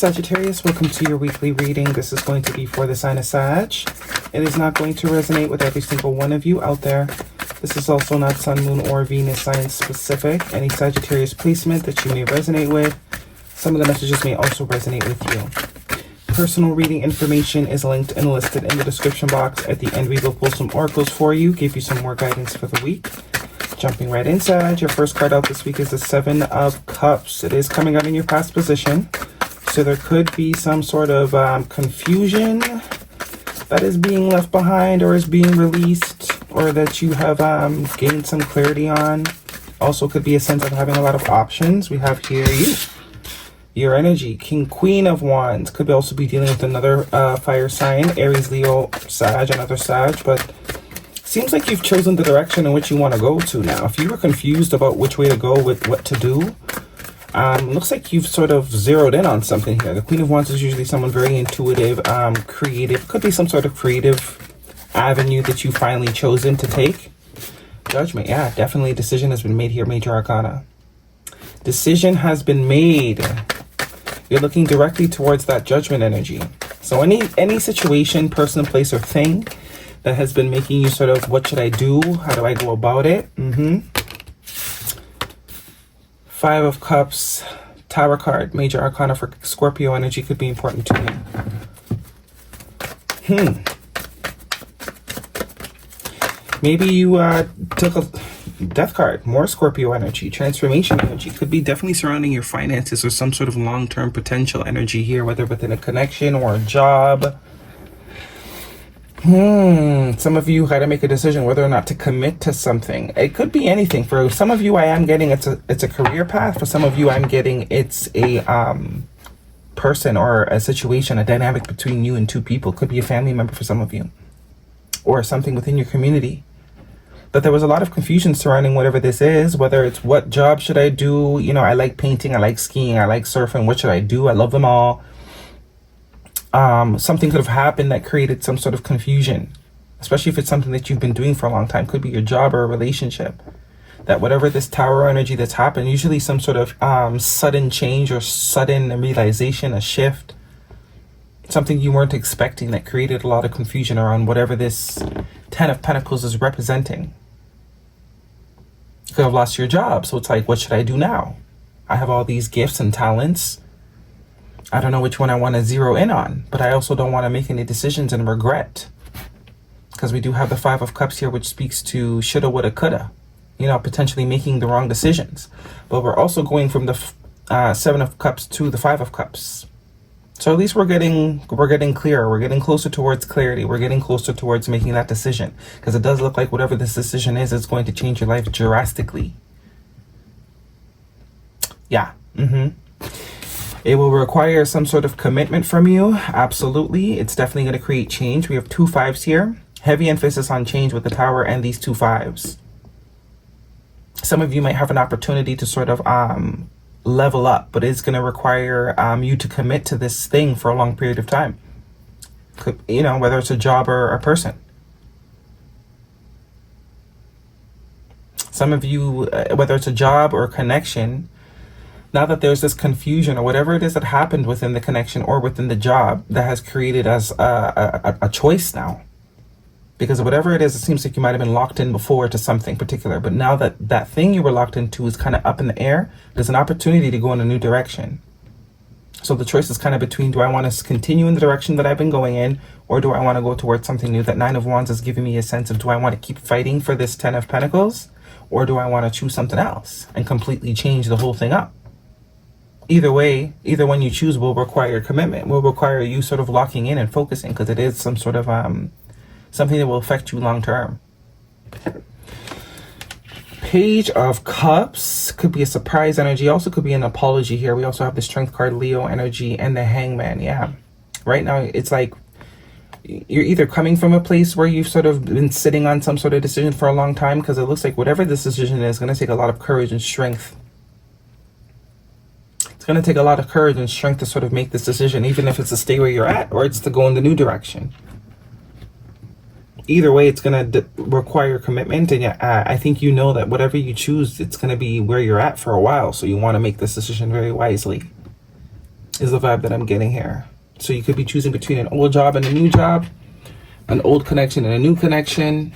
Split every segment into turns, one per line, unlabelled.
Sagittarius, welcome to your weekly reading. This is going to be for the sign of Sag. It is not going to resonate with every single one of you out there. This is also not Sun, Moon, or Venus sign specific. Any Sagittarius placement that you may resonate with, some of the messages may also resonate with you. Personal reading information is linked and listed in the description box. At the end, we will pull some oracles for you, give you some more guidance for the week. Jumping right in, Sag. Your first card out this week is the Seven of Cups. It is coming out in your past position. So there could be some sort of confusion that is being left behind or is being released, or that you have gained some clarity on. Also could be a sense of having a lot of options. We have here your energy, King, Queen of Wands. Could also be dealing with another fire sign, Aries, Leo, Sag, another Sag, but seems like you've chosen the direction in which you want to go to now. If you were confused about which way to go with what to do, looks like you've sort of zeroed in on something here. The Queen of Wands is usually someone very intuitive, creative. Could be some sort of creative avenue that you finally chosen to take. Judgment, yeah, definitely a decision has been made here, Major Arcana. Decision has been made. You're looking directly towards that Judgment energy. So any situation, person, place, or thing that has been making you sort of, what should I do? How do I go about it? Five of Cups, Tower card, Major Arcana for Scorpio energy could be important to you. Maybe you took a Death card, more Scorpio energy, transformation energy. Could be definitely surrounding your finances or some sort of long-term potential energy here, whether within a connection or a job. Some of you had to make a decision whether or not to commit to something. It could be anything. For some of you, I am getting it's a career path. For some of you, I'm getting it's a person or a situation, a dynamic between you and two people. Could be a family member for some of you, or something within your community. But there was a lot of confusion surrounding whatever this is, whether it's what job should I do? You know, I like painting, I like skiing, I like surfing. What should I do? I love them all. Something could have happened that created some sort of confusion, especially if it's something that you've been doing for a long time. Could be your job or a relationship. That whatever this Tower energy that's happened, usually some sort of sudden change or sudden realization, a shift, something you weren't expecting that created a lot of confusion around whatever this Ten of Pentacles is representing. You could have lost your job, so it's like, what should I do now? I have all these gifts and talents. I don't know which one I want to zero in on, but I also don't want to make any decisions and regret, because we do have the Five of Cups here, which speaks to shoulda, woulda, coulda, you know, potentially making the wrong decisions. But we're also going from the Seven of Cups to the Five of Cups. So at least we're getting clearer. We're getting closer towards clarity. We're getting closer towards making that decision, because it does look like whatever this decision is, it's going to change your life drastically. Yeah. It will require some sort of commitment from you. Absolutely. It's definitely going to create change. We have two fives here. Heavy emphasis on change with the Tower and these two fives. Some of you might have an opportunity to sort of level up, but it's going to require you to commit to this thing for a long period of time. You know, whether it's a job or a person. Some of you, whether it's a job or a connection, now that there's this confusion or whatever it is that happened within the connection or within the job that has created as a choice now. Because whatever it is, it seems like you might have been locked in before to something particular. But now that that thing you were locked into is kind of up in the air, there's an opportunity to go in a new direction. So the choice is kind of between, do I want to continue in the direction that I've been going in, or do I want to go towards something new? That Nine of Wands is giving me a sense of, do I want to keep fighting for this Ten of Pentacles, or do I want to choose something else and completely change the whole thing up? Either way, either one you choose will require commitment, will require you sort of locking in and focusing, because it is some sort of something that will affect you long term. Page of Cups could be a surprise energy, also could be an apology here. We also have the Strength card, Leo energy, and the Hangman. Yeah, right now it's like you're either coming from a place where you've sort of been sitting on some sort of decision for a long time, because it looks like whatever this decision is going to take a lot of courage and strength. It's going to take a lot of courage and strength to sort of make this decision, even if it's to stay where you're at or it's to go in the new direction. Either way, it's going to require commitment. And I think you know that whatever you choose, it's going to be where you're at for a while. So you want to make this decision very wisely. is the vibe that I'm getting here. So you could be choosing between an old job and a new job, an old connection and a new connection,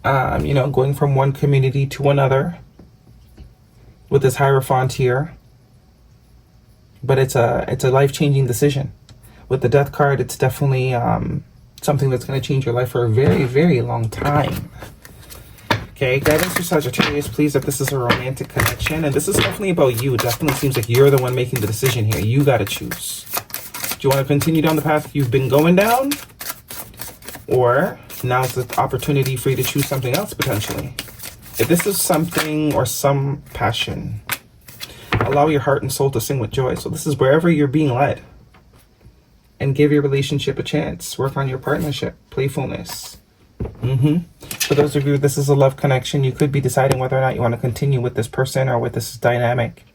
you know, going from one community to another with this Hierophant here. But it's a life-changing decision. With the Death card, it's definitely something that's going to change your life for a very, very long time. Okay, guidance for Sagittarius, please, if this is a romantic connection. And this is definitely about you. It definitely seems like you're the one making the decision here. You got to choose. Do you want to continue down the path you've been going down? Or now's the opportunity for you to choose something else, potentially. If this is something or some passion, allow your heart and soul to sing with joy. So this is wherever you're being led. And give your relationship a chance. Work on your partnership, playfulness. For those of you, this is a love connection. You could be deciding whether or not you want to continue with this person or with this dynamic.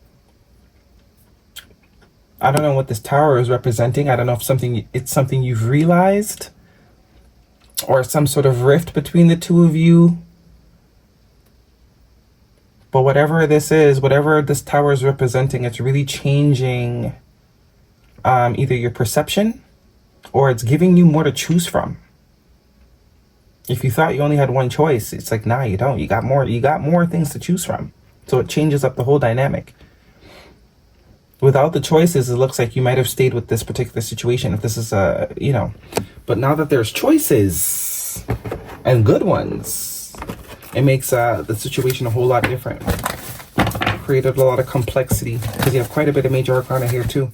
I don't know what this tower is representing. I don't know if it's something you've realized or some sort of rift between the two of you. But whatever this is, whatever this tower is representing, it's really changing either your perception or it's giving you more to choose from. If you thought you only had one choice, it's like, nah, you don't. You got more things to choose from. So it changes up the whole dynamic. Without the choices, it looks like you might have stayed with this particular situation if this is you know. But now that there's choices and good ones, it makes the situation a whole lot different. Created a lot of complexity because you have quite a bit of major arcana here too.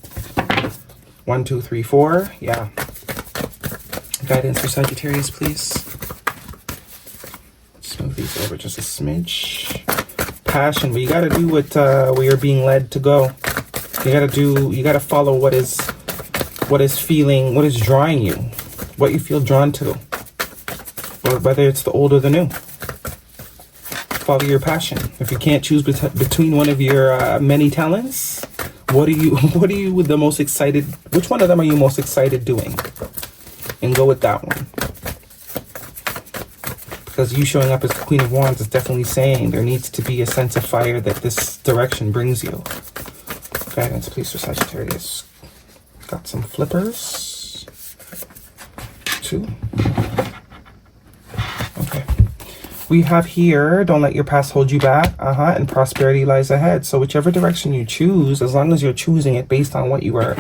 1, 2, 3, 4. Yeah. Guidance for Sagittarius, please. Move these over just a smidge. Passion, but you gotta do what where you're being led to go. You gotta follow what is feeling, what is drawing you, what you feel drawn to, or whether it's the old or the new. Follow your passion. If you can't choose between one of your many talents, what are you the most excited? Which one of them are you most excited doing? And go with that one. Because you showing up as Queen of Wands is definitely saying there needs to be a sense of fire that this direction brings you. Guidance, please, for Sagittarius. Got some flippers. 2. Okay. We have here, don't let your past hold you back. And prosperity lies ahead. So whichever direction you choose, as long as you're choosing it based on what you are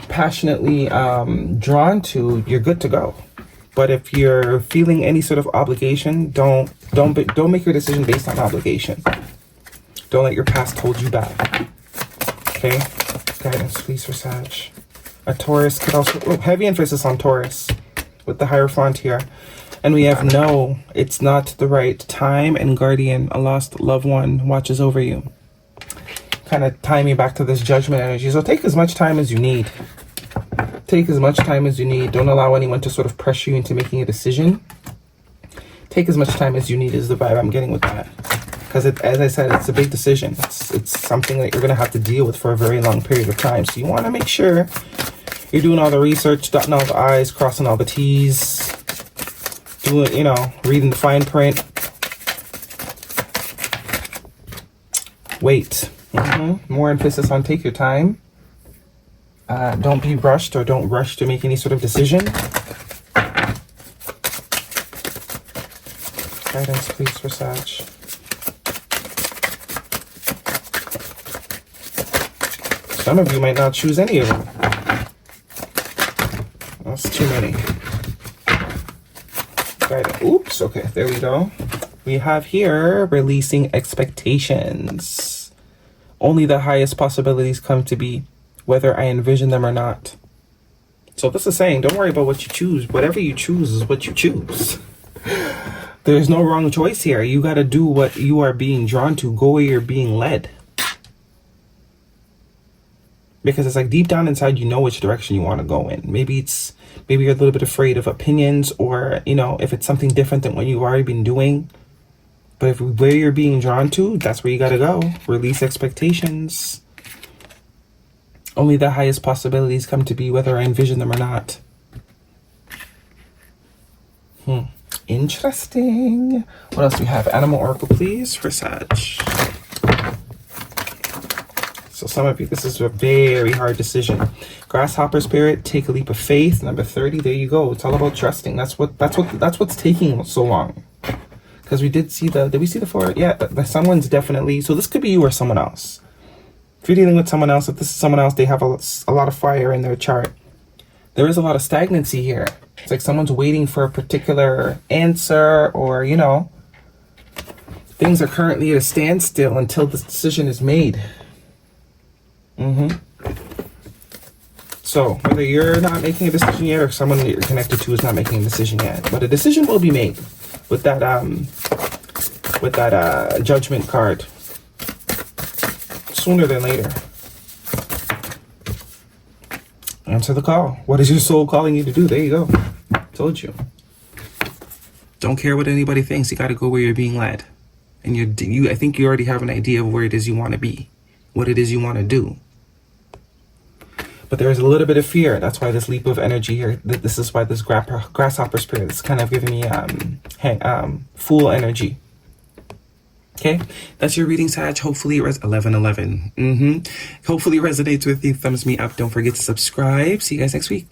passionately drawn to, you're good to go. But if you're feeling any sort of obligation, don't make your decision based on obligation. Don't let your past hold you back. Okay? Guidance, please, for Sag. A Taurus could also... heavy emphasis on Taurus with the Hierophant here. And we have no, it's not the right time. And Guardian, a lost loved one, watches over you. Kind of tie me back to this judgment energy. So take as much time as you need. Take as much time as you need. Don't allow anyone to sort of pressure you into making a decision. Take as much time as you need is the vibe I'm getting with that. Because as I said, it's a big decision. It's something that you're going to have to deal with for a very long period of time. So you want to make sure you're doing all the research, dotting all the I's, crossing all the T's, doing, you know, reading the fine print. Wait. More emphasis on take your time. Don't be rushed or don't rush to make any sort of decision. Guidance, please, for Sag. Some of you might not choose any of them. That's too many. Guidance. Oops, okay, there we go. We have here releasing expectations. Only the highest possibilities come to be, whether I envision them or not. So this is saying, don't worry about what you choose. Whatever you choose is what you choose. There's no wrong choice here. You got to do what you are being drawn to. Go where you're being led. Because it's like deep down inside, you know which direction you want to go in. Maybe you're a little bit afraid of opinions, or, you know, if it's something different than what you've already been doing. But if where you're being drawn to, that's where you got to go. Release expectations. Only the highest possibilities come to be, whether I envision them or not. Interesting. What else do we have? Animal Oracle, please, for Sag. So some of you, this is a very hard decision. Grasshopper spirit, take a leap of faith. Number 30, there you go. It's all about trusting. That's what's taking so long. Because we did we see the 4? Yeah, someone's definitely, so this could be you or someone else. If you're dealing with someone else, if this is someone else, they have a lot of fire in their chart. There is a lot of stagnancy here. It's like someone's waiting for a particular answer, or, you know, things are currently at a standstill until this decision is made. So whether you're not making a decision yet or someone that you're connected to is not making a decision yet, but a decision will be made with that judgment card sooner than later. Answer the call. What is your soul calling you to do? There you go. Told you. Don't care what anybody thinks. You got to go where you're being led. And I think you already have an idea of where it is you want to be, what it is you want to do. But there is a little bit of fear. That's why this leap of energy here. This is why this grasshopper spirit is kind of giving me fool energy. Okay, that's your reading, Sag. Hopefully it 11/11. Hopefully it resonates with you. Thumbs me up. Don't forget to subscribe. See you guys next week.